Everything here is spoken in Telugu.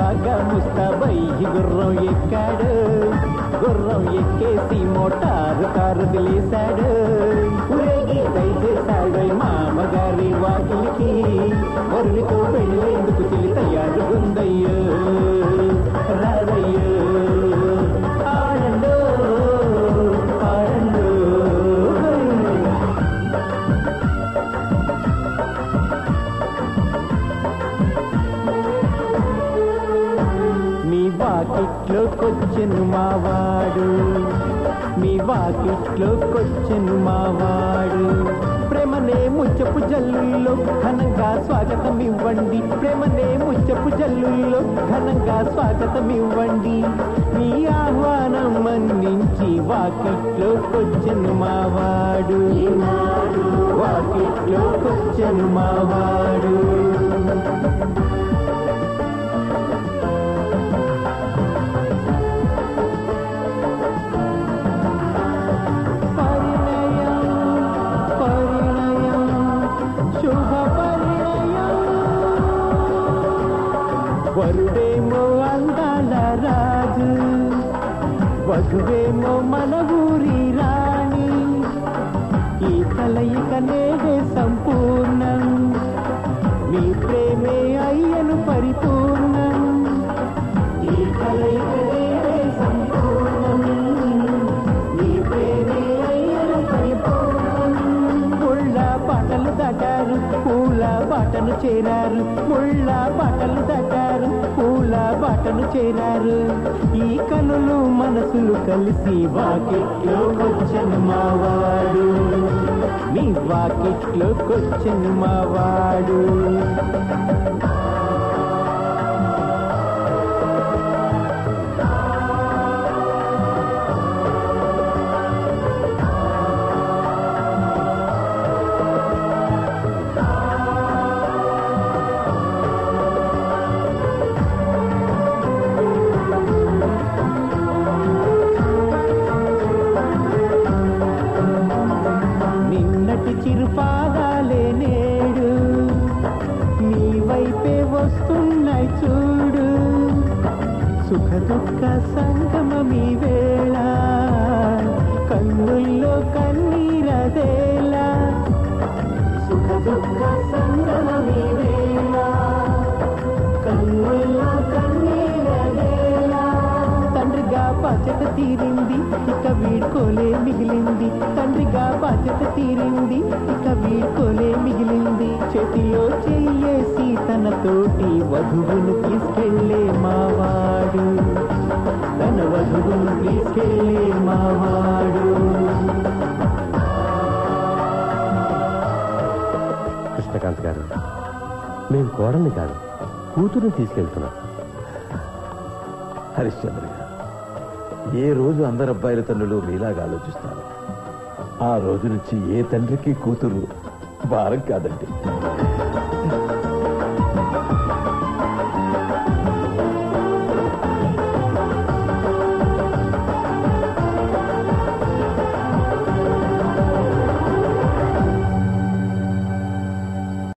బాగా ముస్తాబై గుర్రం ఎక్కాడు. గుర్రం ఎక్కేసి మోటారు కారు దిలేశాడు. ఊరేగి దయచేశాడు మామగారి వాకిలికి. వరుడితో పెళ్ళేందుకు చెలి తయారుగుందయ్యో రాదయ్యో. ఆడండు ఆడండు. మీ వాకిట్లోకొచ్చెను మావాడు. మీ వాకిట్లోకొచ్చెను మావాడు. ప్రేమనే ముచ్చపు జల్లుల్లో ఘనంగా స్వాగతం ఇవ్వండి. ప్రేమనే ముచ్చపు జల్లుల్లో ఘనంగా స్వాగతం ఇవ్వండి. మీ ఆహ్వానం మన్నించి వాకిట్లోకొచ్చెను మావాడు. వాకిట్లోకొచ్చెను మావాడు. వరుడేమో అందాల రాజు, వధువేమో మన ఊరి రాణి. ఈ కలయిక నేడే సంపూర్ణం. మీ ప్రేమే అయ్యను పరిపూర్ణం. ఈ కలయిక నేడే సంపూర్ణం. మీ ప్రేమే అయ్యను పరిపూర్ణం. ముళ్ళ బాటలు దాటారు, పూల బాటను చేరారు. ముళ్ళ బాటలు దాటారు, పూల బాటను చేరారు. ఈ కనులు మనసులు కలిసి వాకిట్లోకొచ్చెను మావాడు. మీ వాకిట్లోకొచ్చెను మావాడు. చిరుపాదాలే నేడు నీ వైపే వస్తున్నాయి చూడు. సుఖ దుఃఖ సంగమమీ వేళ కన్నుల్లో కన్నీరదేలా. సుఖ దుఃఖ సంగమమీ వేళ కన్నుల్లో కన్నీరదేలా. తండ్రిగా బాధ్యత తీరింది, ఇక వీడ్కోలే మిగిలింది. తండ్రిగా బాధ్యత తీరింది, ఇక వీడ్కోలే మిగిలింది. చేతిలో చెయ్యేసి తనతోటి వధువును తీసుకెళ్ళే మావాడు. తన వధువును తీసుకెళ్ళే మావాడు. కృష్ణకాంత్ గారు, మేము కోడల్ని కాదు కూతురుని తీసుకెళ్తున్నాం. హరిశ్చంద్ర గారు, ఏ రోజు అందరు అబ్బాయిల తండ్రులు మీలాగా ఆలోచిస్తారు, ఆ రోజు నుంచి ఏ తండ్రికి కూతురు భారం కాదండి.